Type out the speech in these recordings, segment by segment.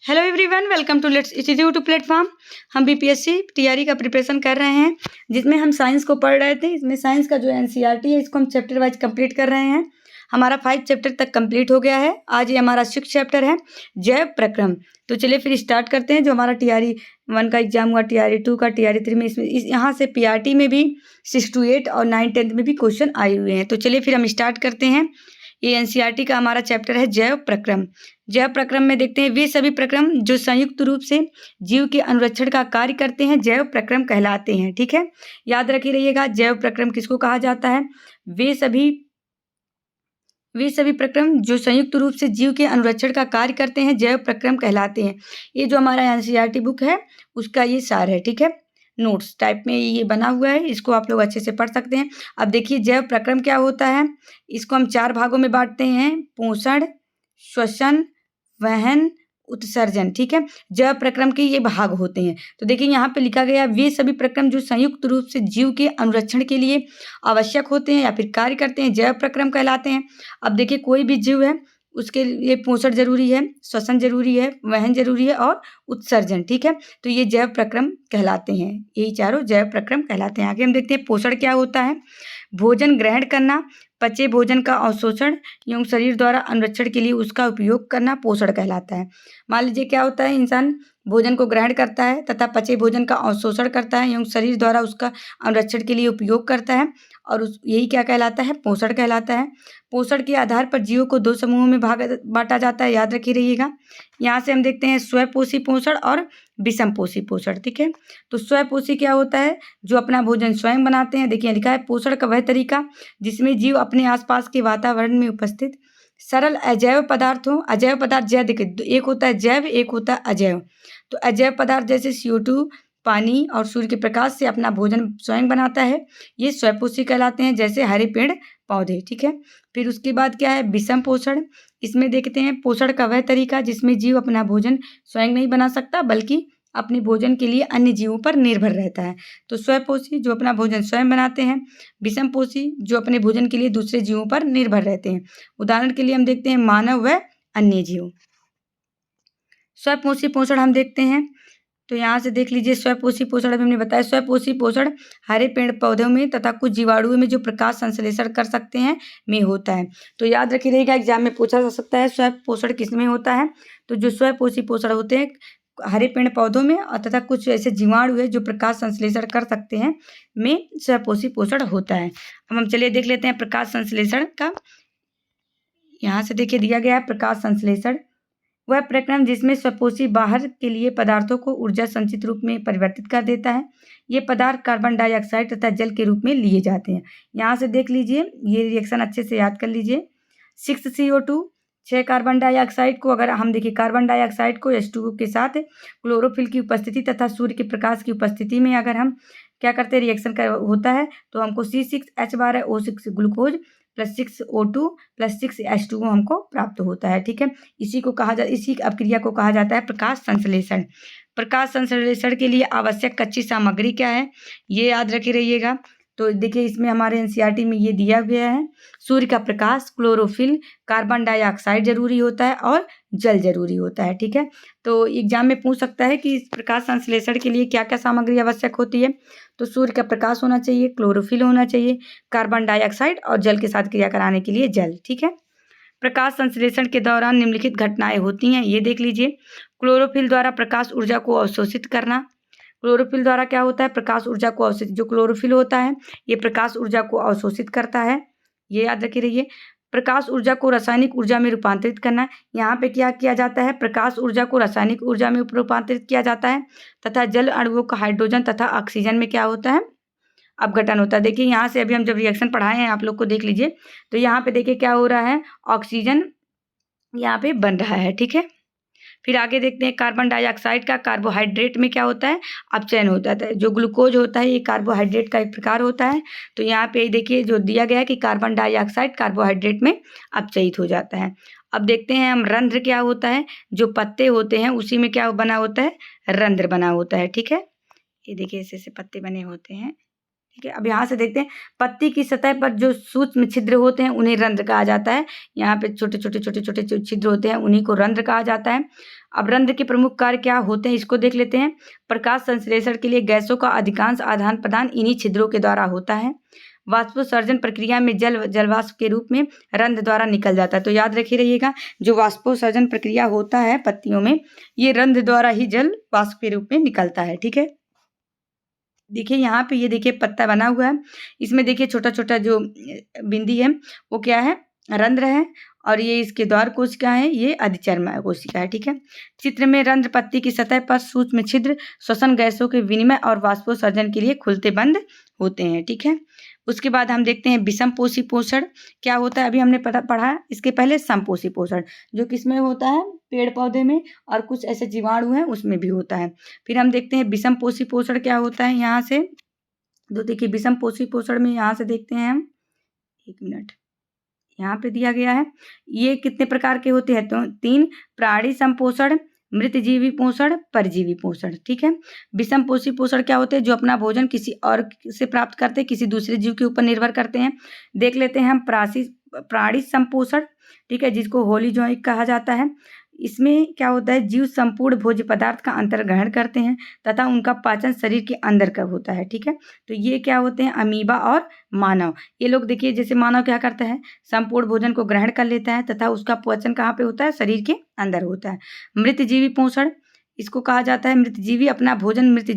Hello everyone, welcome to let's institute platform. हम BPSC TRE का preparation कर रहे हैं, जिसमें हम साइंस को पढ़ रहे थे। इसमें साइंस का जो एनसीईआरटी है, इसको हम चैप्टर वाइज कंप्लीट कर रहे हैं। हमारा 5 चैप्टर तक कंप्लीट हो गया है। आज ये हमारा 6 चैप्टर है, जैव प्रक्रम। तो चलिए फिर स्टार्ट करते हैं। जो हमारा टीआरई 1 का एग्जाम हुआ, टीआरई 2 का, टीआरई 3 में, इसमें यहाँ से पीआरटी में भी 6 to 8 और 9 10 में भी क्वेश्चन आए हुए हैं। तो चलिए फिर हम स्टार्ट करते हैं। ये एनसीईआरटी का हमारा चैप्टर है जैव प्रक्रम। जैव प्रक्रम में देखते हैं, वे सभी प्रक्रम जो संयुक्त रूप से जीव के अनुरक्षण का कार्य करते हैं जैव प्रक्रम कहलाते हैं। ठीक है, याद रखी रहिएगा, जैव प्रक्रम किसको कहा जाता है? वे सभी प्रक्रम जो संयुक्त रूप से जीव के अनुरक्षण का कार्य करते हैं जैव प्रक्रम कहलाते हैं। ये जो हमारा एनसीईआरटी बुक है, उसका ये सार है। ठीक है, नोट्स टाइप में ये बना हुआ है, इसको आप लोग अच्छे से पढ़ सकते हैं। अब देखिए, जैव प्रक्रम क्या होता है। इसको हम 4 भागों में बांटते हैं: पोषण, श्वसन, वहन, उत्सर्जन। ठीक है, जैव प्रक्रम के ये भाग होते हैं। तो देखिए, यहाँ पे लिखा गया, वे सभी प्रक्रम जो संयुक्त रूप से जीव के अनुरक्षण के लिए आवश्यक होते हैं या फिर कार्य करते हैं जैव प्रक्रम कहलाते हैं। अब देखिए, कोई भी जीव है, उसके लिए पोषण जरूरी है, श्वसन जरूरी है, वहन जरूरी है और उत्सर्जन। ठीक है, तो ये जैव प्रक्रम कहलाते हैं। यही चारों जैव प्रक्रम कहलाते हैं। आगे हम देखते हैं, पोषण क्या होता है। भोजन ग्रहण करना, पचे भोजन का अवशोषण एवं शरीर द्वारा अनुरक्षण के लिए उसका उपयोग करना पोषण कहलाता है। मान लीजिए, क्या होता है, इंसान भोजन को ग्रहण करता है तथा पचे भोजन का अवशोषण करता है एवं शरीर द्वारा उसका अनुरक्षण के लिए उपयोग करता है, और यही क्या कहलाता है? पोषण कहलाता है। पोषण के आधार पर जीवों को 2 समूहों में बांटा जाता है, याद रखी रहिएगा। यहाँ से हम देखते हैं स्वपोषी पोषण और विषमपोषी पोषण। ठीक है, तो स्वपोषी क्या होता है? जो अपना भोजन स्वयं बनाते हैं। देखिए, लिखा है, पोषण का वह तरीका जिसमें जीव अपने आसपास के वातावरण में उपस्थित सरल अजैव पदार्थों, अजैव पदार्थ जैव, देखिए, एक होता है जैव, एक होता है अजैव। तो अजैव पदार्थ जैसे CO2, पानी और सूर्य के प्रकाश से अपना भोजन स्वयं बनाता है, ये स्वपोषी कहलाते हैं, जैसे हरे पेड़ पौधे। ठीक है, फिर उसके बाद क्या है? विषम पोषण। इसमें देखते हैं, पोषण का वह तरीका जिसमें जीव अपना भोजन स्वयं नहीं बना सकता, बल्कि अपने भोजन के लिए अन्य जीवों पर निर्भर रहता है। तो स्वपोषी जो अपना भोजन स्वयं बनाते हैं, विषमपोषी जो अपने भोजन के लिए दूसरे जीवों पर निर्भर रहते हैं। उदाहरण के लिए हम देखते हैं मानव व अन्य जीव। स्वपोषी पोषण हम देखते हैं, तो यहाँ से देख लीजिए, स्वपोषी पोषण अभी हमने बताया। स्वपोषी पोषण हरे पेड़ पौधों में तथा कुछ जीवाणुओं में जो प्रकाश संश्लेषण कर सकते हैं में होता है। तो याद रखिए रहेगा, एग्जाम में पूछा जा सकता है स्वपोषण किस में होता है। तो जो स्वपोषी पोषण होते हैं हरे पेड़ पौधों में और तथा कुछ ऐसे जीवाणु है जो प्रकाश संश्लेषण कर सकते हैं में स्वपोषी पोषण होता है। अब हम चलिए देख लेते हैं प्रकाश संश्लेषण का। यहाँ से देखिए दिया गया है, प्रकाश संश्लेषण वह प्रक्रम जिसमें स्वपोषी बाहर के लिए पदार्थों को ऊर्जा संचित रूप में परिवर्तित कर देता है। ये पदार्थ कार्बन डाइऑक्साइड तथा जल के रूप में लिए जाते हैं। यहाँ से देख लीजिए, ये रिएक्शन अच्छे से याद कर लीजिए। 6 CO2, 6 कार्बन डाइऑक्साइड को, अगर हम देखिए कार्बन डाइऑक्साइड को H2O के साथ क्लोरोफिल की उपस्थिति तथा सूर्य के प्रकाश की उपस्थिति में अगर हम क्या करते हैं, रिएक्शन का होता है, तो हमको C6H12O6 glucose plus 6O2 plus 6H2O हमको प्राप्त होता है। ठीक है, इसी अपक्रिया को कहा जाता है प्रकाश संश्लेषण। प्रकाश संश्लेषण के लिए आवश्यक कच्ची सामग्री क्या है, ये याद रखे रहिएगा। तो देखिए, इसमें हमारे एनसीईआरटी में ये दिया गया है, सूर्य का प्रकाश, क्लोरोफिल, कार्बन डाइऑक्साइड जरूरी होता है और जल जरूरी होता है। ठीक है, तो एग्जाम में पूछ सकता है कि इस प्रकाश संश्लेषण के लिए क्या क्या सामग्री आवश्यक होती है। तो सूर्य का प्रकाश होना चाहिए, क्लोरोफिल होना चाहिए, कार्बन डाइऑक्साइड और जल के साथ क्रिया कराने के लिए जल। ठीक है, प्रकाश संश्लेषण के दौरान निम्नलिखित घटनाएं होती हैं, ये देख लीजिए। क्लोरोफिल द्वारा प्रकाश ऊर्जा को अवशोषित करना। क्लोरोफिल द्वारा क्या होता है? प्रकाश ऊर्जा को अवशोषित, जो क्लोरोफिल होता है ये प्रकाश ऊर्जा को अवशोषित करता है, ये याद रखी रहिए। प्रकाश ऊर्जा को रासायनिक ऊर्जा में रूपांतरित करना। यहाँ पे क्या किया जाता है? प्रकाश ऊर्जा को रासायनिक ऊर्जा में रूपांतरित किया जाता है। तथा जल अणुओं का हाइड्रोजन तथा ऑक्सीजन में क्या होता है? अपघटन होता है। देखिए, यहाँ से अभी हम जब रिएक्शन पढ़ाए हैं आप लोग को, देख लीजिए, तो यहाँ पे देखिए क्या हो रहा है, ऑक्सीजन यहाँ पे बन रहा है। ठीक है, फिर आगे देखते हैं, कार्बन डाइऑक्साइड का कार्बोहाइड्रेट में क्या होता है? अपचयन होता है। जो ग्लूकोज होता है ये कार्बोहाइड्रेट का एक प्रकार होता है। तो यहाँ पे देखिए जो दिया गया है कि कार्बन डाइऑक्साइड कार्बोहाइड्रेट में अपचयित हो जाता है। अब देखते हैं हम, रंध्र क्या होता है? जो पत्ते होते हैं उसी में क्या बना होता है? रंध्र बना होता है। ठीक है, ये देखिए ऐसे ऐसे पत्ते बने होते हैं, ठीक है। अब यहाँ से देखते हैं पत्ती की सतह पर जो सूक्ष्म छिद्र होते हैं उन्हें रंध्र कहा जाता है। यहाँ पे छोटे छोटे छोटे छोटे जो छिद्र होते हैं उन्हीं को रंध्र कहा जाता है। अब रंध्र के प्रमुख कार्य क्या होते हैं इसको देख लेते हैं। प्रकाश संश्लेषण के लिए गैसों का अधिकांश आदान प्रदान इन्हीं छिद्रों के द्वारा होता है। वाष्पोत्सर्जन प्रक्रिया में जलवाष्प के रूप में रंध्र द्वारा निकल जाता है। तो याद रखिए रहिएगा, जो वाष्पोत्सर्जन प्रक्रिया होता है पत्तियों में, ये रंध्र द्वारा ही जल वाष्प के रूप में निकलता है। ठीक है। देखिए यहाँ पे ये देखिए पत्ता बना हुआ है, इसमें देखिए छोटा छोटा जो बिंदी है वो क्या है, रंध्र है, और ये इसके द्वार कोशिका है, ये अधिचर्मा कोशिका है। ठीक है। चित्र में रंध्र पत्ती की सतह पर सूक्ष्म छिद्र श्वसन गैसों के विनिमय और वाष्पोत्सर्जन के लिए खुलते बंद होते हैं। ठीक है। उसके बाद हम देखते हैं विषमपोषी पोषण क्या होता है। अभी हमने पढ़ा इसके पहले समपोषी पोषण, जो किसमें होता है, पेड़ पौधे में, और कुछ ऐसे जीवाणु हैं उसमें भी होता है। फिर हम देखते हैं विषमपोषी पोषण क्या होता है। यहाँ से तो देखिए विषमपोषी पोषण में यहाँ से देखते हैं हम, 1 मिनट, यहाँ पे दिया गया है ये कितने प्रकार के होते हैं, तो 3, प्राणी संपोषण, मृतजीवी पोषण, परजीवी पोषण। ठीक है। विषमपोषी पोषण क्या होते हैं, जो अपना भोजन किसी और से प्राप्त करते हैं, किसी दूसरे जीव के ऊपर निर्भर करते हैं। देख लेते हैं हम प्राणी संपोषण। ठीक है, जिसको होली जोइक कहा जाता है। इसमें क्या होता है, जीव संपूर्ण भोज्य पदार्थ का अंतर्ग्रहण करते हैं तथा उनका पाचन शरीर के अंदर का होता है। ठीक है। तो ये क्या होते हैं, अमीबा और मानव। ये लोग देखिए, जैसे मानव क्या करता है, संपूर्ण भोजन को ग्रहण कर लेता है तथा उसका पाचन कहाँ पे होता है, शरीर के अंदर होता है। मृतजीवी पोषण इसको कहा जाता है। मृतजीवी अपना भोजन मृत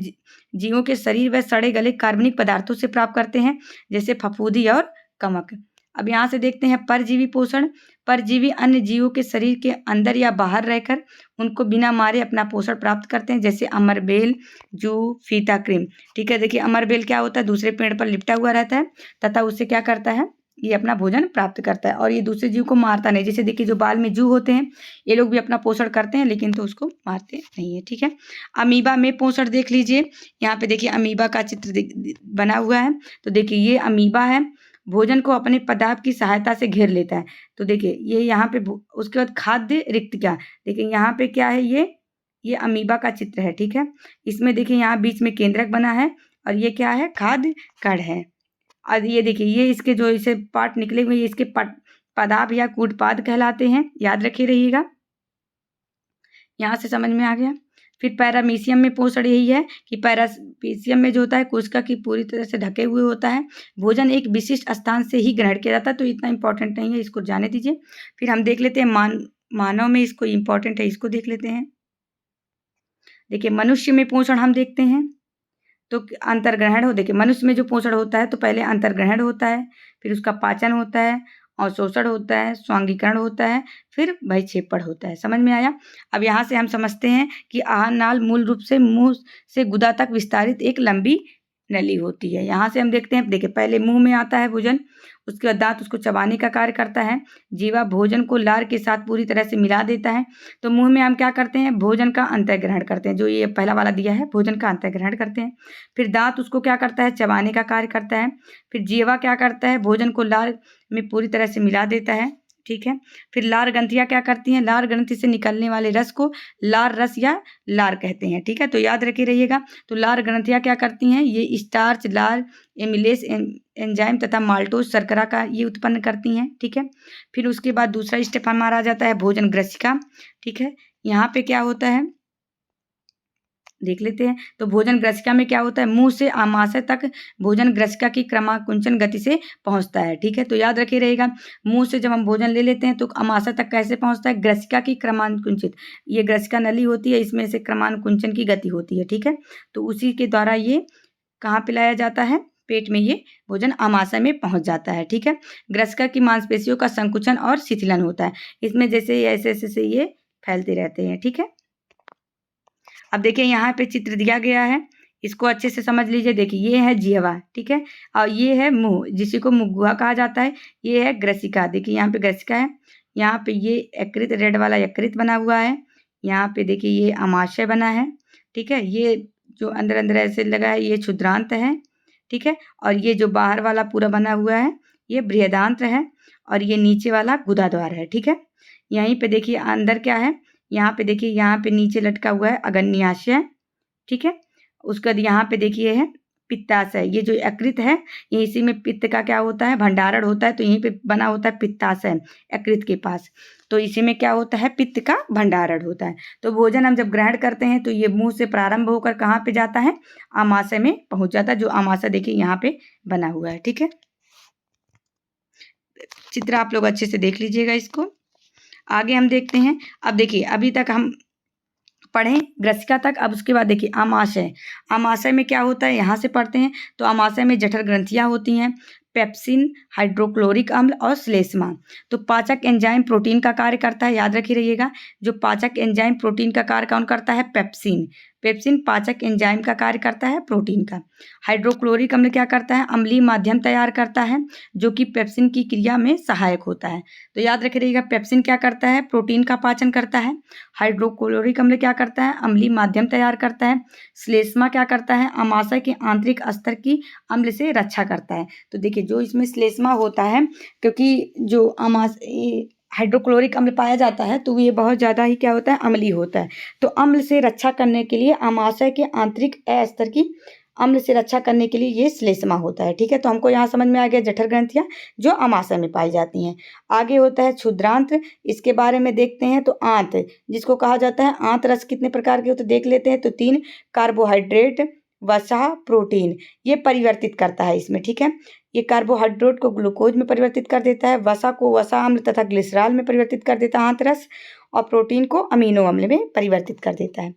जीवों के शरीर व सड़े गले कार्बनिक पदार्थों से प्राप्त करते हैं, जैसे फफूंदी और कवक। अब यहाँ से देखते हैं परजीवी पोषण। परजीवी अन्य जीवों के शरीर के अंदर या बाहर रहकर उनको बिना मारे अपना पोषण प्राप्त करते हैं, जैसे अमरबेल, जू, फीता क्रीम। ठीक है। देखिए अमरबेल क्या होता है, दूसरे पेड़ पर लिपटा हुआ रहता है तथा उससे क्या करता है, ये अपना भोजन प्राप्त करता है, और ये दूसरे जीव को मारता नहीं। जैसे देखिए जो बाल में जू होते हैं, ये लोग भी अपना पोषण करते हैं लेकिन तो उसको मारते नहीं है। ठीक है। अमीबा में पोषण देख लीजिए, यहाँ पे देखिए अमीबा का चित्र बना हुआ है। तो देखिए ये अमीबा है, भोजन को अपने पदार्थ की सहायता से घेर लेता है। तो देखिए ये यहाँ पे उसके बाद खाद्य रिक्तिका, देखिए यहाँ पे क्या है, ये अमीबा का चित्र है। ठीक है। इसमें देखिए यहाँ बीच में केंद्रक बना है और ये क्या है, खाद्य कण है। और ये देखिए ये इसके जो इसे पार्ट निकले हुए, ये इसके पदार्थ या कूटपाद कहलाते हैं। याद रखे रहिएगा, यहाँ से समझ में आ गया। फिर पैरामीशियम में पोषण यही है कि पैरामीशियम में जो होता है कोशिका की पूरी तरह से ढके हुए होता है। भोजन एक विशिष्ट स्थान से ही ग्रहण किया जाता है, तो इतना इंपॉर्टेंट नहीं है, इसको जाने दीजिए। फिर हम देख लेते हैं मानव में, इसको इंपॉर्टेंट है, इसको देख लेते हैं। देखिए मनुष्य में पोषण हम देखते हैं तो अंतर्ग्रहण हो। देखिए मनुष्य में जो पोषण होता है तो पहले अंतर्ग्रहण होता है, फिर उसका पाचन होता है, और शोषण होता है, स्वांगीकरण होता है, फिर बहिक्षेपण होता है। समझ में आया। अब यहाँ से हम समझते हैं कि आहार नाल मूल रूप से मुंह से गुदा तक विस्तारित एक लंबी नली होती है। यहाँ से हम देखते हैं, देखिए पहले मुंह में आता है भोजन, उसके बाद दांत उसको चबाने का कार्य करता है। जीवा भोजन को लार के साथ पूरी तरह से मिला देता है। तो मुंह में हम क्या करते हैं, भोजन का अंतर्ग्रहण करते हैं, जो ये पहला वाला दिया है, भोजन का अंतर्ग्रहण करते हैं। फिर दांत उसको क्या करता है, चबाने का कार्य करता है। फिर जीवा क्या करता है, भोजन को लार में पूरी तरह से मिला देता है। ठीक है। फिर लार ग्रंथियाँ क्या करती हैं, लार ग्रंथि से निकलने वाले रस को लार रस या लार कहते हैं। ठीक है। तो याद रखे रहिएगा। तो लार ग्रंथियाँ क्या करती हैं, ये स्टार्च, लार, एमिलेस एंजाइम तथा माल्टोज शर्करा का ये उत्पन्न करती हैं। ठीक है। फिर उसके बाद दूसरा स्टेप हमारा आ जाता है भोजन ग्रसिका। ठीक है। यहाँ पे क्या होता है देख लेते हैं। तो भोजन ग्रसिका में क्या होता है, मुंह से आमाशय तक भोजन ग्रसिका की क्रमाकुंचन गति से पहुंचता है। ठीक है। तो याद रखे रहेगा, मुंह से जब हम भोजन ले लेते हैं तो आमाशय तक कैसे पहुंचता है, ग्रसिका की क्रमानुकुंचित, ये ग्रसिका नली होती है, इसमें से क्रमानुकुंचन की गति होती है। ठीक है। तो उसी के द्वारा ये कहाँ पिलाया जाता है, पेट में ये भोजन आमाशय में पहुंच जाता है। ठीक है। ग्रसिका की मांसपेशियों का संकुचन और शिथिलन होता है, इसमें जैसे ऐसे ऐसे ये फैलते रहते हैं। ठीक है। अब देखिए यहाँ पे चित्र दिया गया है, इसको अच्छे से समझ लीजिए। देखिए ये है जिह्वा। ठीक है। और ये है मुंह, जिसी को मुखगुहा कहा जाता है। ये है ग्रसिका, देखिए यहाँ पे ग्रसिका है, यहाँ पे ये यकृत, रेड वाला यकृत बना हुआ है। यहाँ पे देखिए ये आमाशय बना है। ठीक है। ये जो अंदर अंदर ऐसे लगा है ये क्षुद्रांत है। ठीक है। और ये जो बाहर वाला पूरा बना हुआ है ये बृहदांत्र है, और ये नीचे वाला गुदाद्वार है। ठीक है। यहीं पे देखिए अंदर क्या है, यहाँ पे देखिए, यहाँ पे नीचे लटका हुआ है अग्न्याशय। ठीक है। उसके बाद यहाँ पे देखिए है पित्ताशय, ये जो यकृत है ये इसी में पित्त का क्या होता है भंडारण होता है, तो यहीं पे बना होता है पित्ताशय यकृत के पास। तो इसी में क्या होता है पित्त का भंडारण होता है। तो भोजन हम जब ग्रहण करते हैं तो ये मुंह से प्रारंभ होकर कहाँ पे जाता है, आमाशय में पहुंच जाता है, जो आमाशय देखिए यहाँ पे बना हुआ है। ठीक है, चित्र आप लोग अच्छे से देख लीजिएगा इसको। आगे हम देखते हैं। अब देखिए अभी तक हम पढ़ें ग्रसिका तक, अब उसके बाद देखिए आमाशय। आमाशय में क्या होता है यहाँ से पढ़ते हैं। तो आमाशय में जठर ग्रंथियाँ होती हैं, पेप्सिन, हाइड्रोक्लोरिक अम्ल और श्लेष्मा। तो पाचक एंजाइम प्रोटीन का कार्य करता है, याद रखिए रहिएगा। जो पाचक एंजाइम प्रोटीन का कार्य कौन करता है, पेप्सिन। पेप्सिन पाचक एंजाइम का कार्य करता है प्रोटीन का। हाइड्रोक्लोरिक अम्ल क्या करता है, अम्लीय माध्यम तैयार करता है जो कि पेप्सिन की क्रिया में सहायक होता है। तो याद रखिए रहिएगा, पेप्सिन क्या करता है, प्रोटीन का पाचन करता है। हाइड्रोक्लोरिक अम्ल क्या करता है, अम्लीय माध्यम तैयार करता है। श्लेष्मा क्या करता है, आमाशय के आंतरिक स्तर की अम्ल से रक्षा करता है। तो देखिए जो इसमें श्लेष्मा होता है, क्योंकि जो आमाशय हाइड्रोक्लोरिक अम्ल पाया जाता है तो ये बहुत ज़्यादा ही क्या होता है, अम्लीय होता है। तो अम्ल से रक्षा करने के लिए आमाशय के आंतरिक स्तर की अम्ल से रक्षा करने के लिए ये श्लेष्मा होता है। ठीक है, तो हमको यहाँ समझ में आ गया जठर ग्रंथियाँ जो आमाशय में पाई जाती हैं। आगे होता है क्षुद्रांत, इसके बारे में देखते हैं। तो आंत जिसको कहा जाता है, आंत रस कितने प्रकार के होते देख लेते हैं। तो 3, कार्बोहाइड्रेट, वसा, प्रोटीन, ये परिवर्तित करता है इसमें। ठीक है, ये कार्बोहाइड्रेट को ग्लूकोज में परिवर्तित कर देता है, वसा को वसा अम्ल तथा ग्लिसरॉल में परिवर्तित कर देता है आंतरस, और प्रोटीन को अमीनो अम्ल में परिवर्तित कर देता है।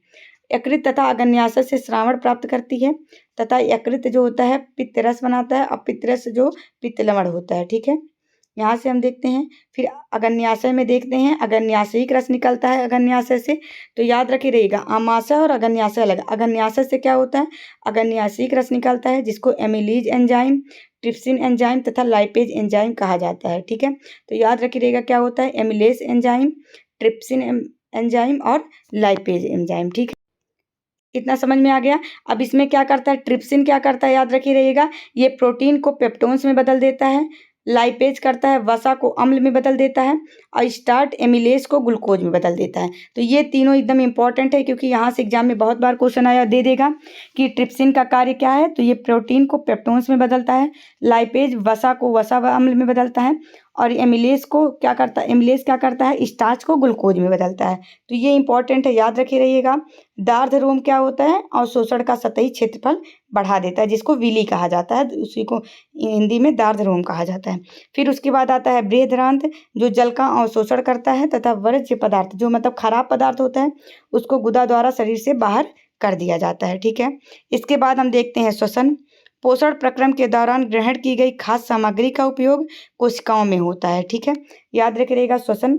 यकृत तथा अग्न्याशय से श्रावण प्राप्त करती है, तथा यकृत जो होता है पित्त रस बनाता है, और पित्त रस जो पित्त लवण होता है। ठीक है, यहाँ से हम देखते हैं। फिर अग्न्याशय में देखते हैं, अग्न्याशयिक रस निकलता है अग्न्याशय से। तो याद रखिए रहिएगा, आमाशय और अग्न्याशय अलग। अग्न्याशय से क्या होता है, अग्न्याशयिक रस निकलता है जिसको एमिलीज एंजाइम, ट्रिप्सिन एंजाइम तथा लाइपेज एंजाइम कहा जाता है। ठीक है, तो याद रखिए रहिएगा क्या होता है, एमिलेज एंजाइम, ट्रिप्सिन एंजाइम और लाइपेज एंजाइम। ठीक है, इतना समझ में आ गया। अब इसमें क्या करता है, ट्रिप्सिन क्या करता है, याद रखिए रहिएगा, ये प्रोटीन को पेप्टोन्स में बदल देता है। लाइपेज करता है वसा को अम्ल में बदल देता है, और स्टार्ट एमिलेज को ग्लूकोज में बदल देता है। तो ये तीनों एकदम इंपॉर्टेंट है, क्योंकि यहाँ से एग्जाम में बहुत बार क्वेश्चन आया दे देगा कि ट्रिप्सिन का कार्य क्या है। तो ये प्रोटीन को पेप्टोन्स में बदलता है, लाइपेज वसा को वसा व अम्ल में बदलता है, और एमिलेज को क्या करता है, एमिलेज क्या करता है, स्टार्च को ग्लूकोज में बदलता है। तो ये इंपॉर्टेंट है, याद रखिए रहिएगा। दार्ढ क्या होता है, अवशोषण का सतही क्षेत्रफल बढ़ा देता है, जिसको विली कहा जाता है, उसी को हिंदी में दार्ढ कहा जाता है। फिर उसके बाद आता है बृहदान्त, जो जल का अवशोषण करता है, तथा वर्ज्य पदार्थ जो मतलब खराब पदार्थ होता है उसको गुदा द्वारा शरीर से बाहर कर दिया जाता है। ठीक है, इसके बाद हम देखते हैं श्वसन। पोषण प्रक्रम के दौरान ग्रहण की गई खाद्य सामग्री का उपयोग कोशिकाओं में होता है। ठीक है, याद रखिएगा श्वसन,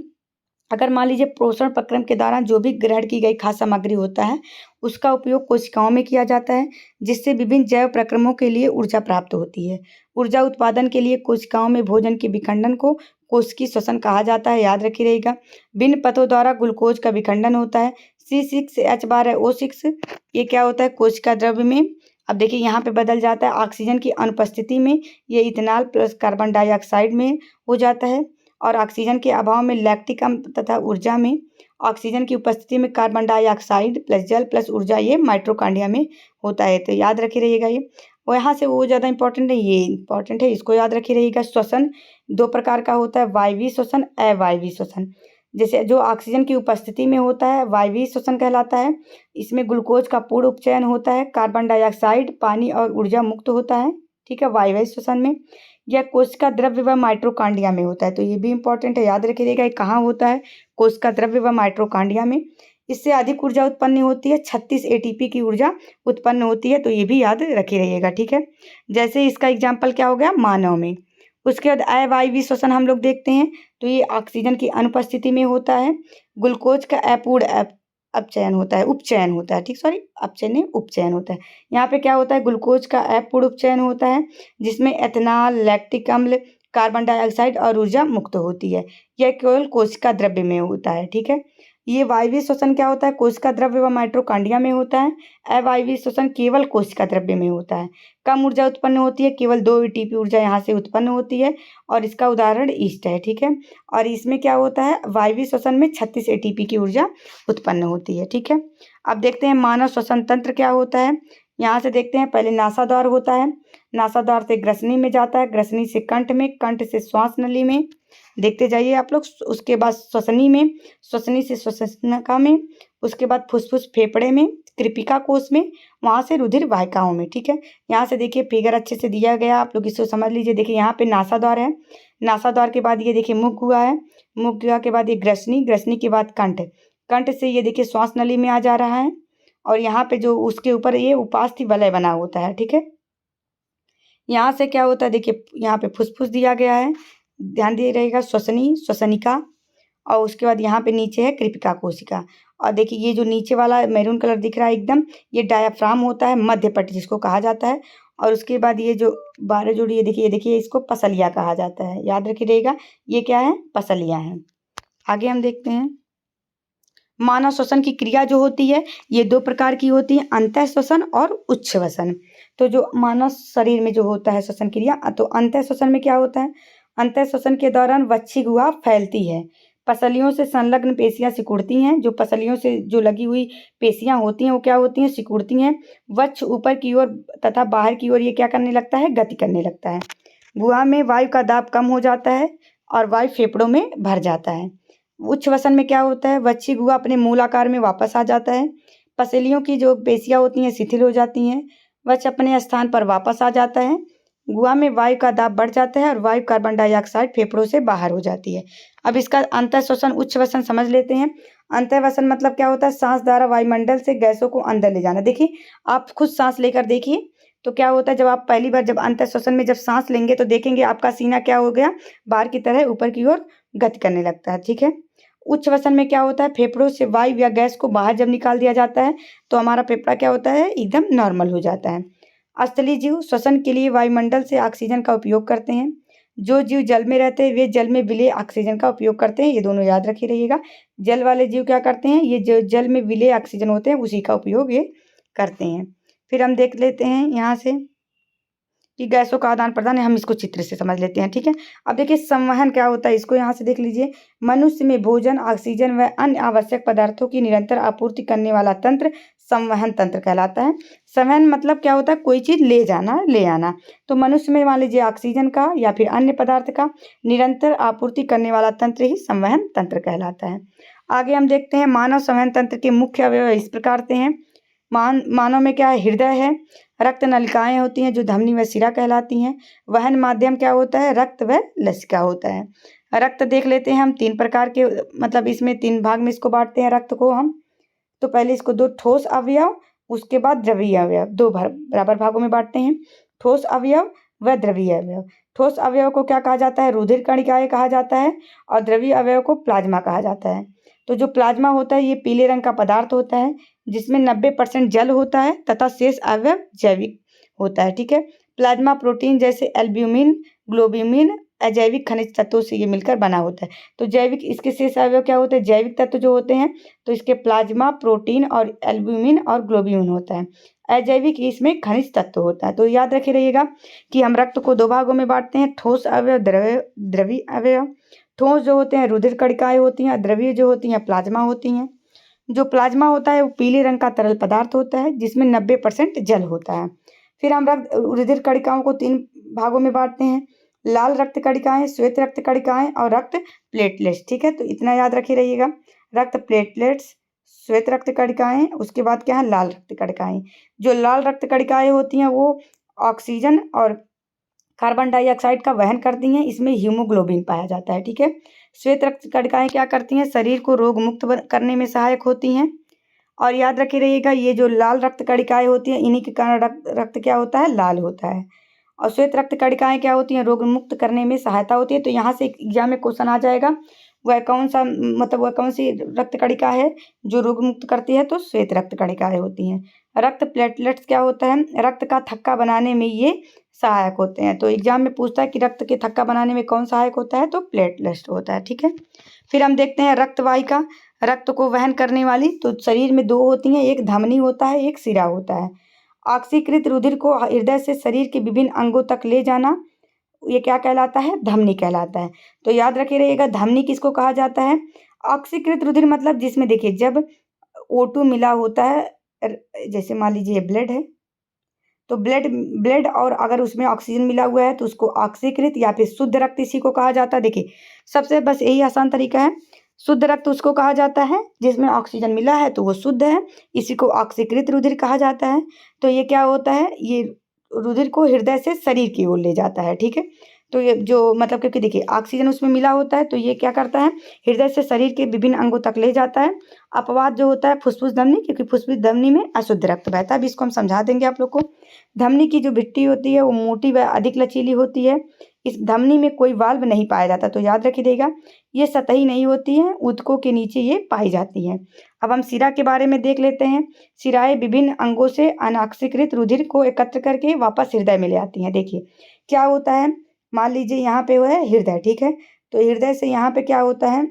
अगर मान लीजिए पोषण प्रक्रम के दौरान जो भी ग्रहण की गई खाद्य सामग्री होता है उसका उपयोग कोशिकाओं में किया जाता है, जिससे विभिन्न जैव प्रक्रमों के लिए ऊर्जा प्राप्त होती है। ऊर्जा उत्पादन के लिए कोशिकाओं में भोजन के विखंडन को कोशिकीय श्वसन कहा जाता है, याद रखिए रहेगा। भिन्न पथों द्वारा ग्लूकोज का विखंडन होता है। C6H12O6 ये क्या होता है, कोशिका द्रव्य में। अब देखिए यहाँ पे बदल जाता है, ऑक्सीजन की अनुपस्थिति में ये इथेनॉल प्लस कार्बन डाइऑक्साइड में हो जाता है, और ऑक्सीजन के अभाव में लैक्टिक अम्ल तथा ऊर्जा में। ऑक्सीजन की उपस्थिति में कार्बन डाइऑक्साइड प्लस जल प्लस ऊर्जा, ये माइटोकॉन्ड्रिया में होता है। तो याद रखिए रहिएगा ये, और यहाँ से वो ज़्यादा इंपॉर्टेंट है, ये इंपॉर्टेंट है, इसको याद रखिए रहिएगा। श्वसन 2 प्रकार का होता है, वायवीय श्वसन, अवायवीय श्वसन। जैसे जो ऑक्सीजन की उपस्थिति में होता है वायवीय श्वसन कहलाता है। इसमें ग्लूकोज का पूर्ण उपचयन होता है, कार्बन डाइऑक्साइड, पानी और ऊर्जा मुक्त होता है। ठीक है, वायवीय श्वसन में यह कोशिका द्रव्य व माइटोकॉन्ड्रिया में होता है। तो ये भी इंपॉर्टेंट है, याद रखिएगा ये कहाँ होता है, कोशिका द्रव्य व माइटोकॉन्ड्रिया में। इससे अधिक ऊर्जा उत्पन्न होती है, 36 ATP की ऊर्जा उत्पन्न होती है। तो ये भी याद रखे रहिएगा। ठीक है, जैसे इसका एग्जाम्पल क्या हो गया, मानव में। उसके बाद अवायवीय श्वसन हम लोग देखते हैं, तो ये ऑक्सीजन की अनुपस्थिति में होता है। ग्लूकोज का अपूर्ण अपचयन होता है, उपचयन होता है। ठीक, सॉरी, अपचयन नहीं, उपचयन होता है। यहाँ पे क्या होता है, ग्लूकोज का अपूर्ण उपचयन होता है, जिसमें एथेनॉल, लैक्टिक अम्ल, कार्बन डाइऑक्साइड और ऊर्जा मुक्त होती है। यह केवल कोशिका द्रव्य में होता है। ठीक है, ये वायवीय श्वसन क्या होता है, कोशिका द्रव्य व माइटोकॉन्ड्रिया में होता है। अवायवीय श्वसन केवल कोशिका द्रव्य में होता है। कम ऊर्जा उत्पन्न होती है, केवल 2 ATP ऊर्जा यहाँ से उत्पन्न होती है, और इसका उदाहरण ईस्ट है। ठीक है, और इसमें क्या होता है, वायवीय श्वसन में 36 ATP की ऊर्जा उत्पन्न होती है। ठीक है, अब देखते हैं मानव श्वसन तंत्र क्या होता है। यहाँ से देखते हैं, पहले नासाद्वार होता है, नासाद्वार से ग्रसनी में जाता है, ग्रसनी से कंठ में, कंठ से श्वास नली में, देखते जाइए आप लोग। उसके बाद श्वसनी में, श्वसनी से श्वसनिका में, उसके बाद फुफ्फुस फेफड़े में, कृपिका कोश में, वहाँ से रुधिर वाहिकाओं में। ठीक है, यहाँ से देखिए फिगर अच्छे से दिया गया, आप लोग इसको समझ लीजिए। देखिए यहाँ पे नासाद्वार है, नासाद्वार के बाद ये देखिए मुख हुआ है, मुख हुआ के बाद ये ग्रसनी, ग्रसनी के बाद कंठ, कंठ से ये देखिए श्वास नली में आ जा रहा है, और यहाँ पे जो उसके ऊपर ये उपास्थि वलय बना होता है। ठीक है, यहाँ से क्या होता है, देखिए यहाँ पे फुफ्फुस दिया गया है, ध्यान दिए रहेगा, श्वसनी, श्वसनिका, और उसके बाद यहाँ पे नीचे है कृपिका कोशिका। और देखिए ये जो नीचे वाला मैरून कलर दिख रहा है एकदम, ये डायाफ्राम होता है, मध्य पट्टी जिसको कहा जाता है। और उसके बाद ये जो 12 जोड़ी ये देखिए इसको पसलिया कहा जाता है, याद रखिएगा, ये क्या है, पसलिया है। आगे हम देखते हैं, मानव श्वसन की क्रिया जो होती है ये 2 प्रकार की होती है, अंतः श्वसन और उच्च श्वसन। तो जो मानव शरीर में जो होता है श्वसन क्रिया, तो अंतः श्वसन में क्या होता है, अंतः श्वसन के दौरान वक्षी गुहा फैलती है, पसलियों से संलग्न पेशियां सिकुड़ती हैं, जो पसलियों से जो लगी हुई पेशियां होती हैं वो क्या होती हैं, सिकुड़ती हैं, वक्ष ऊपर की ओर तथा बाहर की ओर ये क्या करने लगता है, गति करने लगता है। गुहा में वायु का दाब कम हो जाता है और वायु फेफड़ों में भर जाता है। उच्च वसन में क्या होता है, वक्षी गुहा अपने मूल आकार में वापस आ जाता है, पसलियों की जो पेशियां होती हैं शिथिल हो जाती हैं, वक्ष अपने स्थान पर वापस आ जाता है, गुहा में वायु का दाब बढ़ जाता है और वायु कार्बन डाइऑक्साइड फेफड़ों से बाहर हो जाती है। अब इसका अंतः श्वसन उच्च वसन समझ लेते हैं। अंतः वसन मतलब क्या होता है, सांस द्वारा वायुमंडल से गैसों को अंदर ले जाना। देखिए आप खुद सांस लेकर देखिए तो क्या होता है, जब आप पहली बार जब अंतः श्वसन में जब सांस लेंगे तो देखेंगे आपका सीना क्या हो गया, बाहर की तरह ऊपर की ओर गति करने लगता है। ठीक है, उच्च वसन में क्या होता है, फेफड़ों से वायु या गैस को बाहर जब निकाल दिया जाता है तो हमारा फेफड़ा क्या होता है, एकदम नॉर्मल हो जाता है। स्थलीय जीव श्वसन के लिए वायुमंडल से ऑक्सीजन का उपयोग करते हैं। जो जीव जल में रहते हैं वे जल में विलेय ऑक्सीजन का उपयोग करते हैं, ये दोनों याद रखे रहिएगा। जल वाले जीव क्या करते हैं, ये जो जल में विलेय ऑक्सीजन होते हैं उसी का उपयोग ये करते हैं। फिर हम देख लेते हैं यहाँ से कि गैसों का आदान प्रदान है, हम इसको चित्र से समझ लेते हैं। ठीक है, अब देखिए संवहन क्या होता है, इसको यहाँ से देख लीजिए। मनुष्य में भोजन, ऑक्सीजन व अन्य आवश्यक पदार्थों की निरंतर आपूर्ति करने वाला तंत्र संवहन तंत्र कहलाता है। संवहन मतलब क्या होता है, कोई चीज़ ले जाना, ले आना। तो मनुष्य में मान लीजिए ऑक्सीजन का या फिर अन्य पदार्थ का निरंतर आपूर्ति करने वाला तंत्र ही संवहन तंत्र कहलाता है। आगे हम देखते हैं, मानव संवहन तंत्र के मुख्य अवयव इस प्रकार से हैं। मानव में क्या है, हृदय है, रक्त नलिकाएं होती हैं जो धमनी व शिरा कहलाती हैं। वहन माध्यम क्या होता है, रक्त व लसिका होता है। रक्त देख लेते हैं हम 3 प्रकार के, मतलब इसमें 3 भाग में इसको बांटते हैं रक्त को हम। तो पहले इसको 2 ठोस अवयव, उसके बाद द्रवीय अवयव, 2 बराबर भागों में बांटते हैं, ठोस अवयव व द्रवीय अवयव। ठोस अवयव को क्या कहा जाता है, रुधिर कणिकाएं कहा जाता है, और द्रवीय अवयव को प्लाज्मा कहा जाता है। तो जो प्लाज्मा होता है ये पीले रंग का पदार्थ होता है जिसमें 90% जल होता है तथा शेष अवयव जैविक होता है। ठीक है, प्लाज्मा प्रोटीन जैसे एल्ब्यूमिन, ग्लोब्यूमिन, अजैविक खनिज तत्वों से ये मिलकर बना होता है। तो जैविक, इसके शेष अवयव क्या होते हैं, जैविक तत्व जो होते हैं, तो इसके प्लाज्मा, प्रोटीन और एल्ब्यूमिन और ग्लोब्यूमिन होता है। अजैविक इसमें खनिज तत्व होता है। तो याद रखे रहिएगा कि हम रक्त को 2 भागों में बांटते हैं, ठोस अवयव, द्रवीय अवयव। ठोस जो होते हैं रुधिर कणिकाएं होती हैं, द्रवीय जो होती हैं प्लाज्मा होती हैं। जो प्लाज्मा होता है वो पीले रंग का तरल पदार्थ होता है जिसमें 90% जल होता है। फिर हम रुधिर कणिकाओं को 3 भागों में बांटते हैं, लाल रक्त कणिकाएं, श्वेत रक्त कणिकाएं और रक्त प्लेटलेट्स। ठीक है, तो इतना याद रखे रहिएगा, रक्त प्लेटलेट्स, श्वेत रक्त कणिकाएं, उसके बाद क्या है, लाल रक्त कणिकाएं। जो लाल रक्त कणिकाएं होती हैं वो ऑक्सीजन और कार्बन डाइऑक्साइड का वहन करती हैं, इसमें हीमोग्लोबिन पाया जाता है। ठीक है, श्वेत रक्त कणिकाएं क्या करती हैं, शरीर को रोग मुक्त करने में सहायक होती हैं। और याद रखे रहिएगा ये जो लाल रक्त कणिकाएं होती हैं इन्हीं के कारण रक्त क्या होता है, लाल होता है। और श्वेत रक्त कणिकाएं क्या होती हैं, रोग मुक्त करने में सहायता होती है। तो यहाँ से एग्जाम में क्वेश्चन आ जाएगा, वह कौन सा, मतलब वह कौन सी रक्त कणिका है जो रोग मुक्त करती है, तो श्वेत रक्त कणिकाएं होती हैं। रक्त प्लेटलेट्स क्या होता है, रक्त का थक्का बनाने में ये सहायक होते हैं। तो एग्जाम में पूछता है कि रक्त के थक्का बनाने में कौन सहायक होता है, तो प्लेटलेट्स होता है। ठीक है, फिर हम देखते हैं रक्त वाहिका, रक्त को वहन करने वाली। तो शरीर में 2 होती हैं, एक धमनी होता है, एक शिरा होता है। ऑक्सीकृत रुधिर को हृदय से शरीर के विभिन्न अंगों तक ले जाना, ये क्या कहलाता है, धमनी कहलाता है। तो याद रखे रहिएगा धमनी किसको कहा जाता है, ऑक्सीकृत रुधिर मतलब जिसमें देखिए जब O2 मिला होता है, जैसे मान लीजिए ब्लड है, तो ब्लड ब्लड और अगर उसमें ऑक्सीजन मिला हुआ है तो उसको ऑक्सीकृत या फिर शुद्ध रक्त इसी को कहा जाता है। देखिए सबसे बस यही आसान तरीका है, शुद्ध रक्त उसको कहा जाता है जिसमें ऑक्सीजन मिला है तो वो शुद्ध है, इसी को ऑक्सीकृत रुधिर कहा जाता है। तो ये क्या होता है, ये रुधिर को हृदय से शरीर की ओर ले जाता है, ठीक है। तो ये जो मतलब क्योंकि देखिए ऑक्सीजन उसमें मिला होता है तो ये क्या करता है, हृदय से शरीर के विभिन्न अंगों तक ले जाता है। अपवाद जो होता है फुसफुस धमनी, क्योंकि फुसफुस धमनी में अशुद्ध रक्त बहता है। अभी इसको हम समझा देंगे आप लोग को। धमनी की जो भित्ति होती है वो मोटी व अधिक लचीली होती है। इस धमनी में कोई वाल्व नहीं पाया जाता, तो याद रखिएगा ये सतही नहीं होती है, ऊतकों के नीचे ये पाई जाती है। अब हम शिरा के बारे में देख लेते हैं। शिराएं विभिन्न अंगों से अनाक्सीकृत रुधिर को एकत्र करके वापस हृदय में ले आती हैं। देखिए क्या होता है, मान लीजिए यहाँ पे वो है हृदय, ठीक है। तो हृदय से यहाँ पे क्या होता है,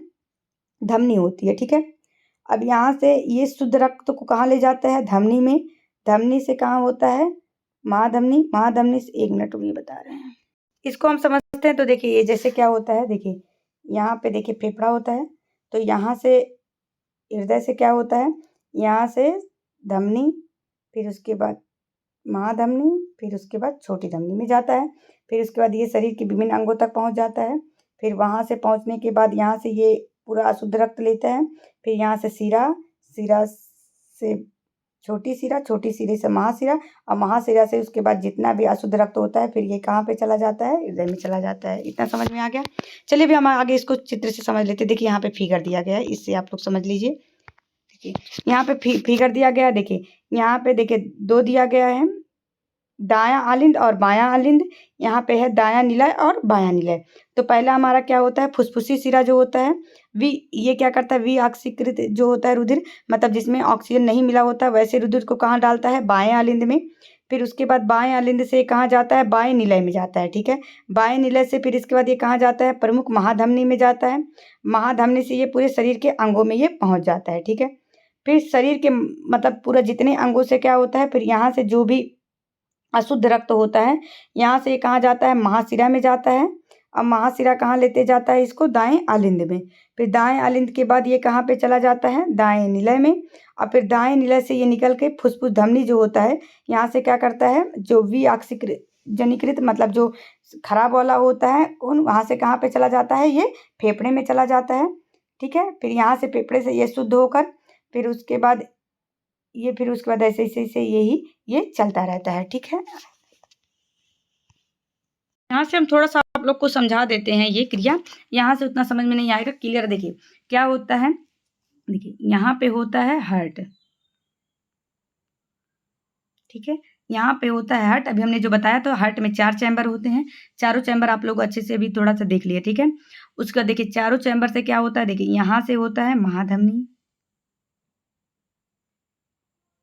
धमनी होती है, ठीक है। अब यहाँ से ये शुद्ध रक्त को कहाँ ले जाता है, धमनी में। धमनी से कहाँ होता है, महाधमनी। महाधमनी से, एक मिनट ये बता रहे हैं, इसको हम समझते हैं। तो देखिए ये जैसे क्या होता है, देखिए यहाँ पे देखिए फेफड़ा होता है, तो यहाँ से हृदय से क्या होता है, यहाँ से धमनी, फिर उसके बाद महाधमनी, फिर उसके बाद छोटी धमनी में जाता है। फिर उसके बाद ये शरीर के विभिन्न अंगों तक पहुँच जाता है। फिर वहाँ से पहुँचने के बाद यहाँ से ये पूरा अशुद्ध रक्त लेता है। फिर यहाँ से शिरा, शिरा से छोटी शिरा, छोटी शिरे से महाशिरा, और महाशिरा से उसके बाद जितना भी अशुद्ध रक्त होता है फिर ये कहाँ पे चला जाता है, हृदय में चला जाता है। इतना समझ में आ गया। चलिए भी हम आगे इसको चित्र से समझ लेते हैं। देखिए यहाँ पे फिगर दिया गया है, इससे आप लोग समझ लीजिए। देखिए यहाँ पे फिगर दिया गया है। देखिए यहाँ पे देखिए 2 दिया गया है, दायां आलिंद और बायां आलिंद। यहाँ पे है दायां निलय और बायां निलय। तो पहला हमारा क्या होता है, फुसफुसी शिरा जो होता है ये क्या करता है, विऑक्सीकृत जो होता है रुधिर, मतलब जिसमें ऑक्सीजन नहीं मिला होता वैसे रुधिर को कहाँ डालता है, बाएं आलिंद में। फिर उसके बाद बाएं आलिंद से कहाँ जाता है, बाएं निलय में जाता है, ठीक है। बाएं निलय से फिर इसके बाद ये कहाँ जाता है, प्रमुख महाधमनी में जाता है। महाधमनी से ये पूरे शरीर के अंगों में ये पहुँच जाता है, ठीक है। फिर शरीर के मतलब पूरा जितने अंगों से क्या होता है, फिर यहाँ से जो भी अशुद्ध रक्त होता है यहाँ से ये कहाँ जाता है, महाशिरा में जाता है। अब महाशिरा कहाँ लेते जाता है इसको, दाएं आलिंद में। फिर दाएं आलिंद के बाद ये कहाँ पे चला जाता है, दाएं निलय में। और फिर दाएं निलय से ये निकल के फुसफुस धमनी जो होता है यहाँ से क्या करता है, जो विऑक्सीकृत जनीकृत मतलब जो खराब वाला होता है उन वहाँ से कहाँ पे चला जाता है, ये फेफड़े में चला जाता है, ठीक है। फिर यहाँ से फेफड़े से ये शुद्ध होकर फिर उसके बाद ये फिर उसके बाद ऐसे ऐसे ऐसे यही ये चलता रहता है, ठीक है। यहाँ से हम थोड़ा सा आप लोग को समझा देते हैं ये क्रिया, यहाँ से उतना समझ में नहीं आएगा, क्लियर। देखिए क्या होता है, देखिए यहाँ पे होता है हार्ट, ठीक है। यहाँ पे होता है हार्ट। अभी हमने जो बताया तो हार्ट में 4 चैम्बर होते हैं, चारों चैम्बर आप लोग अच्छे से अभी थोड़ा सा देख लिए, ठीक है। उसका देखिए चारों चैम्बर से क्या होता है, देखिए यहाँ से होता है महाधमनी,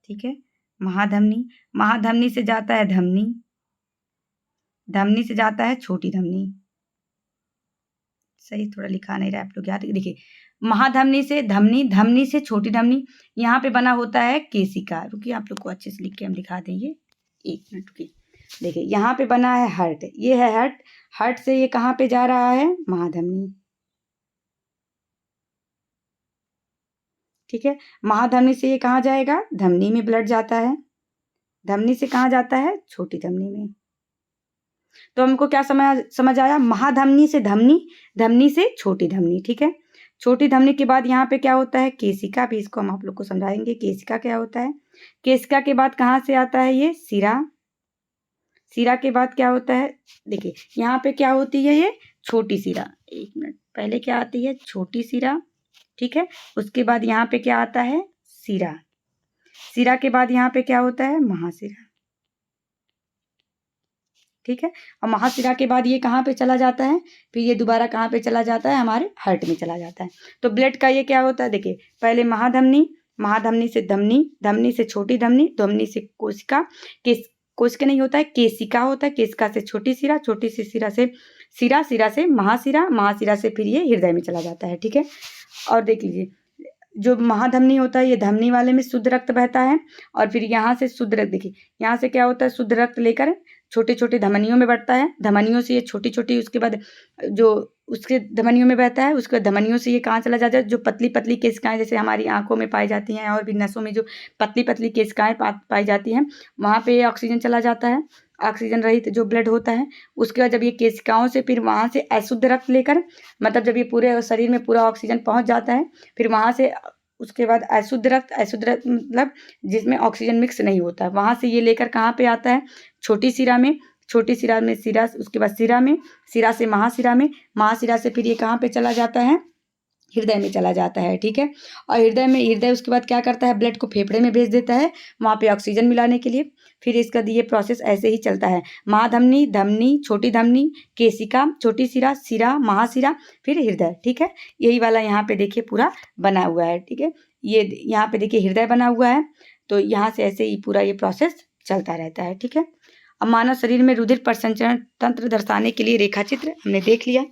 ठीक है। महाधमनी, महाधमनी से जाता है धमनी, धमनी से जाता है छोटी धमनी। सही थोड़ा लिखा नहीं रहा आप लोग, याद देखिए महाधमनी से धमनी, धमनी से छोटी धमनी। यहाँ पे बना होता है केशिका। रुकिए आप लोग को अच्छे से लिख के हम दिखा देंगे, एक मिनट रुकिए। देखिए यहाँ पे बना है हार्ट, ये है हार्ट। हार्ट से ये कहाँ पे जा रहा है, महाधमनी, ठीक है। महाधमनी से ये कहाँ जाएगा, धमनी में ब्लड जाता है। धमनी से कहाँ जाता है, छोटी धमनी में। तो हमको क्या समझ आया, महाधमनी से धमनी, धमनी से छोटी धमनी, ठीक है। छोटी धमनी के बाद यहाँ पे क्या होता है, केशिका। भी इसको हम आप लोग को समझाएंगे केशिका क्या होता है। केशिका के बाद कहाँ से आता है, ये शिरा। शिरा के बाद क्या होता है, देखिए यहाँ पे क्या होती है, ये छोटी शिरा। एक मिनट, पहले क्या आती है, छोटी शिरा, ठीक है। उसके बाद यहाँ पे क्या आता है, शिरा। शिरा के बाद यहाँ पे क्या होता है, महाशिरा, ठीक है। और महाशिरा के बाद ये कहाँ पे चला जाता है, फिर ये दोबारा कहाँ पे चला जाता है, हमारे हार्ट में चला जाता है। तो ब्लड का ये क्या होता है, देखिए पहले महाधमनी, महाधमनी से धमनी, धमनी से छोटी धमनी, धमनी से कोशिका, कोशिका नहीं होता है, केशिका होता है। केशिका से छोटी शिरा, छोटी सी शिरा से शिरा, शिरा से महाशिरा, महाशिरा से फिर ये हृदय में चला जाता है, ठीक है। और देख लीजिए जो महाधमनी होता है ये धमनी वाले में शुद्ध रक्त बहता है, और फिर यहाँ से शुद्ध रक्त, देखिए यहाँ से क्या होता है, शुद्ध रक्त लेकर छोटे छोटे धमनियों में बढ़ता है। धमनियों से ये छोटी छोटी उसके बाद जो उसके धमनियों में बहता है, उसके धमनियों से ये कहाँ चला जाता है, जो पतली पतली केशिकाएं जैसे हमारी आंखों में पाई जाती हैं और भी नसों में जो पतली पतली केशिकाएं पाई जाती हैं, वहाँ पे ये ऑक्सीजन चला जाता है, ऑक्सीजन रहित जो ब्लड होता है। उसके बाद जब ये केशिकाओं से फिर वहाँ से अशुद्ध रक्त लेकर, मतलब जब ये पूरे शरीर में पूरा ऑक्सीजन पहुँच जाता है, फिर वहाँ से उसके बाद अशुद्ध रक्त मतलब जिसमें ऑक्सीजन मिक्स नहीं होता है, वहाँ से ये लेकर कहाँ पे आता है, छोटी शिरा में, छोटी शिरा में शिरा, उसके बाद शिरा में, शिरा से महाशिरा में, महाशिरा से फिर ये कहाँ पे चला जाता है, हृदय में चला जाता है। ठीक है, और हृदय उसके बाद क्या करता है, ब्लड को फेफड़े में भेज देता है वहाँ पे ऑक्सीजन मिलाने के लिए। फिर इसका ये प्रोसेस ऐसे ही चलता है, महाधमनी, धमनी, छोटी धमनी, केशिका, छोटी शिरा, शिरा, महाशिरा, फिर हृदय। ठीक है, यही वाला यहाँ पे देखिए पूरा बना हुआ है। ठीक है, ये यहाँ पे देखिए हृदय बना हुआ है, तो यहाँ से ऐसे ही पूरा ये प्रोसेस चलता रहता है। ठीक है, अब मानव शरीर में रुधिर परिसंचरण तंत्र दर्शाने के लिए रेखा चित्र हमने देख लिया।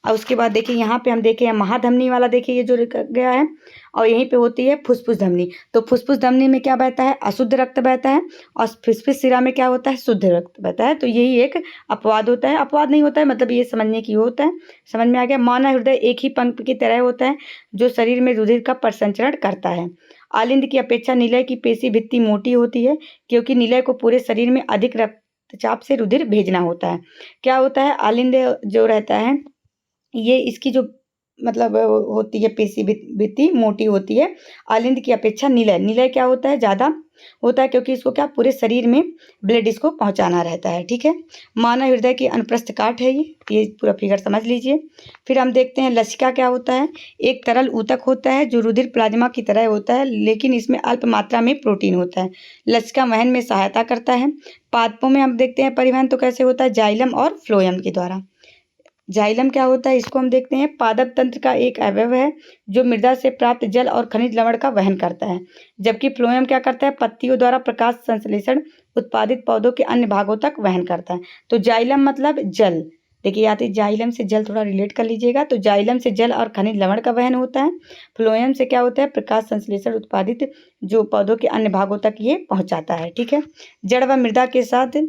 और उसके बाद देखिए यहाँ पे हम देखे महाधमनी वाला, देखिए ये जो लिखा गया है, और यहीं पे होती है फुसफुस धमनी। तो फुसफुस धमनी में क्या बहता है, अशुद्ध रक्त बहता है, और फुसफुस शिरा में क्या होता है, शुद्ध रक्त बहता है। तो यही एक अपवाद होता है, अपवाद नहीं होता है, मतलब ये समझने की होता है। समझ में आ गया। मानव हृदय एक ही पंख की तरह होता है जो शरीर में रुधिर का परिसंचरण करता है। आलिंद की अपेक्षा निलय की पेशी भित्ति मोटी होती है, क्योंकि निलय को पूरे शरीर में अधिक रक्तचाप से रुधिर भेजना होता है। क्या होता है, आलिंद जो रहता है, ये इसकी जो मतलब होती है पेशी भित्ति मोटी होती है आलिंद की अपेक्षा। निलय क्या होता है, ज़्यादा होता है, क्योंकि इसको क्या पूरे शरीर में ब्लड इसको पहुंचाना रहता है। ठीक है, मानव हृदय की अनुप्रस्थ काट है ये पूरा फिगर समझ लीजिए। फिर हम देखते हैं लसिका क्या होता है, एक तरल ऊतक होता है जो रुधिर प्लाज्मा की तरह होता है, लेकिन इसमें अल्प मात्रा में प्रोटीन होता है। लसिका वहन में सहायता करता है। पादपों में हम देखते हैं परिवहन तो कैसे होता है, जाइलम और फ्लोएम के द्वारा। जाइलम क्या होता है, इसको हम देखते हैं पादप तंत्र का एक अवयव है जो मृदा से प्राप्त जल और खनिज लवण का वहन करता है, जबकि फ्लोएम क्या करता है, पत्तियों द्वारा प्रकाश संश्लेषण उत्पादित पौधों के अन्य भागों तक वहन करता है। तो जाइलम मतलब जल, देखिए यहाँ पे जाइलम से जल थोड़ा रिलेट कर लीजिएगा। तो जाइलम से जल और खनिज लवण का वहन होता है। फ्लोएम से क्या होता है, प्रकाश संश्लेषण उत्पादित जो पौधों के अन्य भागों तक ये पहुँचाता है। ठीक है, जड़ व मृदा के साथ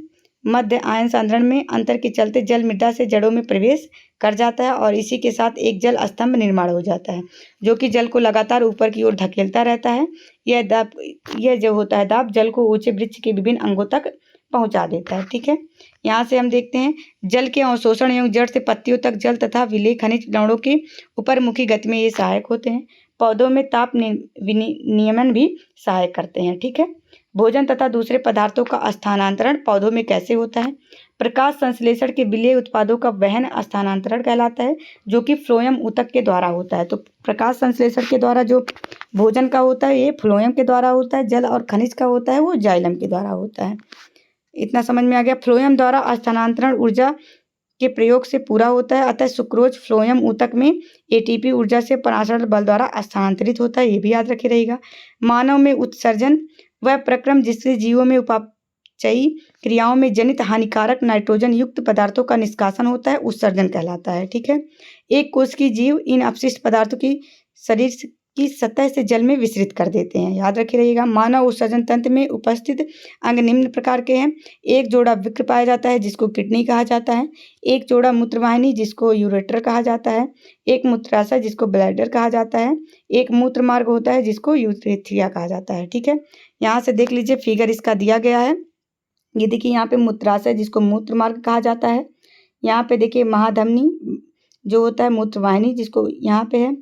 मध्य आयन सांद्रण में अंतर के चलते जल मृदा से जड़ों में प्रवेश कर जाता है, और इसी के साथ एक जल स्तंभ निर्माण हो जाता है जो कि जल को लगातार ऊपर की ओर धकेलता रहता है। यह जो होता है दाब जल को ऊंचे वृक्ष के विभिन्न अंगों तक पहुंचा देता है। ठीक है, यहाँ से हम देखते हैं जल के अवशोषण एवं जड़ से पत्तियों तक जल तथा विलेय खनिज लवणों की ऊपरमुखी गति में ये सहायक होते हैं। पौधों में ताप नियमन भी सहायक करते हैं। ठीक है, भोजन तथा दूसरे पदार्थों का स्थानांतरण पौधों में कैसे होता है, प्रकाश संश्लेषण के विलेय उत्पादों का वहन स्थानांतरण कहलाता है, जो कि फ्लोएम ऊतक के द्वारा होता है। तो प्रकाश संश्लेषण के द्वारा जो भोजन का होता है ये फ्लोएम के द्वारा होता है, जल और खनिज का होता है वो जाइलम के द्वारा होता है। इतना समझ में आ गया। फ्लोएम द्वारा स्थानांतरण ऊर्जा के प्रयोग से पूरा होता है, अतः सुक्रोज फ्लोएम ऊतक में एटीपी ऊर्जा से परासरण बल द्वारा स्थानांतरित होता है, ये भी याद रखे रहेगा। मानव में उत्सर्जन वह प्रक्रम जिससे जीवों में उपापचयी क्रियाओं में जनित हानिकारक नाइट्रोजन युक्त पदार्थों का निष्कासन होता है, उत्सर्जन कहलाता है। ठीक है, एक कोश की जीव इन अपशिष्ट पदार्थों की शरीर की सतह से जल में विसरित कर देते हैं, याद रखे रहिएगा। मानव उत्सर्जन तंत्र में उपस्थित अंग निम्न प्रकार के हैं। एक जोड़ा वृक्क पाया जाता है जिसको किडनी कहा जाता है, एक जोड़ा मूत्रवाहिनी जिसको यूरेटर कहा जाता है, एक मूत्राशय जिसको ब्लैडर कहा जाता है, एक मूत्र मार्ग होता है जिसको यूरेथ्रिया कहा जाता है। ठीक है, यहाँ से देख लीजिए फिगर इसका दिया गया है। ये देखिए यहाँ पे मूत्राशय जिसको मूत्र मार्ग कहा जाता है, यहाँ पे देखिए महाधमनी जो होता है, मूत्रवाहिनी जिसको यहाँ पे है,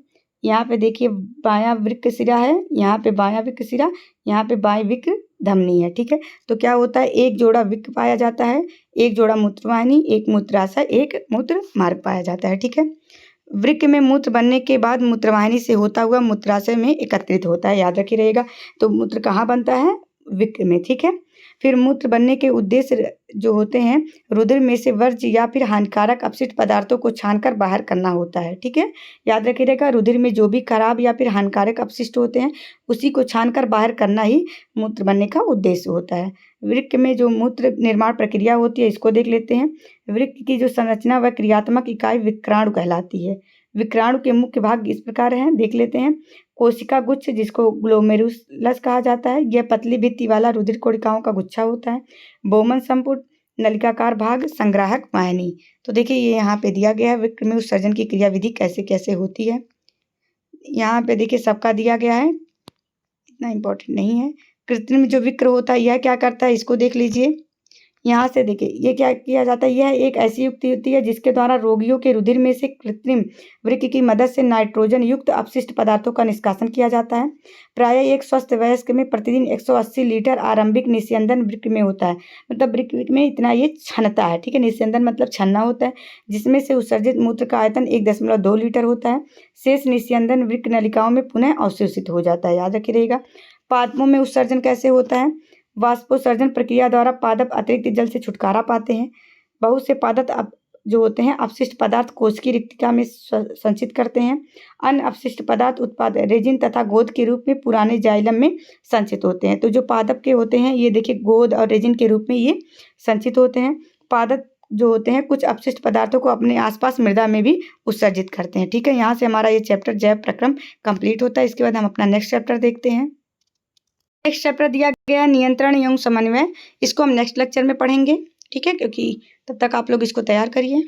यहाँ पे देखिए बायां वृक्क शिरा है, यहाँ पे बायां वृक्क शिरा, यहाँ पे बाएं वृक्क धमनी है। ठीक है, तो क्या होता है, एक जोड़ा वृक्क पाया जाता है, एक जोड़ा मूत्रवाहिनी, एक मूत्राशय, एक मूत्र मार्ग पाया जाता है। ठीक है, वृक्क में मूत्र बनने के बाद मूत्रवाहिनी से होता हुआ मूत्राशय में एकत्रित होता है, याद रखिए रहेगा। तो मूत्र कहाँ बनता है, वृक्क में। ठीक है, फिर मूत्र बनने के उद्देश्य जो होते हैं रुधिर में से वर्ज्य या फिर हानिकारक अपशिष्ट पदार्थों को छानकर बाहर करना होता है। ठीक है, याद रखिएगा रुधिर में जो भी खराब या फिर हानिकारक अपशिष्ट होते हैं उसी को छानकर बाहर करना ही मूत्र बनने का उद्देश्य होता है। वृक्क में जो मूत्र निर्माण प्रक्रिया होती है इसको देख लेते हैं। वृक्क की जो संरचना व क्रियात्मक इकाई विक्राणु कहलाती है। विक्राणु के मुख्य भाग इस प्रकार हैं, देख लेते हैं। कोशिका गुच्छ जिसको ग्लोमेरुलस कहा जाता है, यह पतली भित्ति वाला रुधिर कोशिकाओं का गुच्छा होता है। बोमन संपुट नलिकाकार भाग, संग्राहक, वाहिनी। तो देखिए ये यहाँ पे दिया गया है वृक्क में उत्सर्जन की क्रियाविधि कैसे कैसे होती है। यहाँ पे देखिए सबका दिया गया है, इतना इम्पोर्टेंट नहीं है। कृत्रिम जो विक्र होता है यह क्या करता है, इसको देख लीजिए। यहाँ से देखिए ये क्या किया जाता है, यह एक ऐसी युक्ति होती है जिसके द्वारा रोगियों के रुधिर में से कृत्रिम वृक्क की मदद से नाइट्रोजन युक्त अपशिष्ट पदार्थों का निष्कासन किया जाता है। प्रायः एक स्वस्थ वयस्क में प्रतिदिन 180 लीटर आरंभिक निस्यंदन वृक्क में होता है, मतलब वृक्क में इतना ये छनता है, ठीक है। निस्यंदन मतलब छनना होता है, जिसमें से उत्सर्जित मूत्र का आयतन 1.2 लीटर होता है। शेष निस्यंदन वृक्क नलिकाओं में पुनः अवशोषित हो जाता है, याद रखिएगा। पादपों में उत्सर्जन कैसे होता है, वाष्पोत्सर्जन प्रक्रिया द्वारा पादप अतिरिक्त जल से छुटकारा पाते हैं। बहुत से पादप जो होते हैं अपशिष्ट पदार्थ कोश की रिक्तिका में संचित करते हैं। अन्य अपशिष्ट पदार्थ उत्पाद रेजिन तथा गोंद के रूप में पुराने जाइलम में संचित होते हैं। तो जो पादप के होते हैं ये देखिए गोंद और रेजिन के रूप में ये संचित होते हैं। पादप जो होते हैं कुछ अपशिष्ट पदार्थों को अपने आसपास मृदा में भी उत्सर्जित करते हैं, ठीक है। यहाँ से हमारा ये चैप्टर जैव प्रक्रम कंप्लीट होता है। इसके बाद हम अपना नेक्स्ट चैप्टर देखते हैं। नेक्स्ट चैप्टर दिया गया है नियंत्रण एवं समन्वय। इसको हम नेक्स्ट लेक्चर में पढ़ेंगे, ठीक है, क्योंकि तब तक आप लोग इसको तैयार करिए।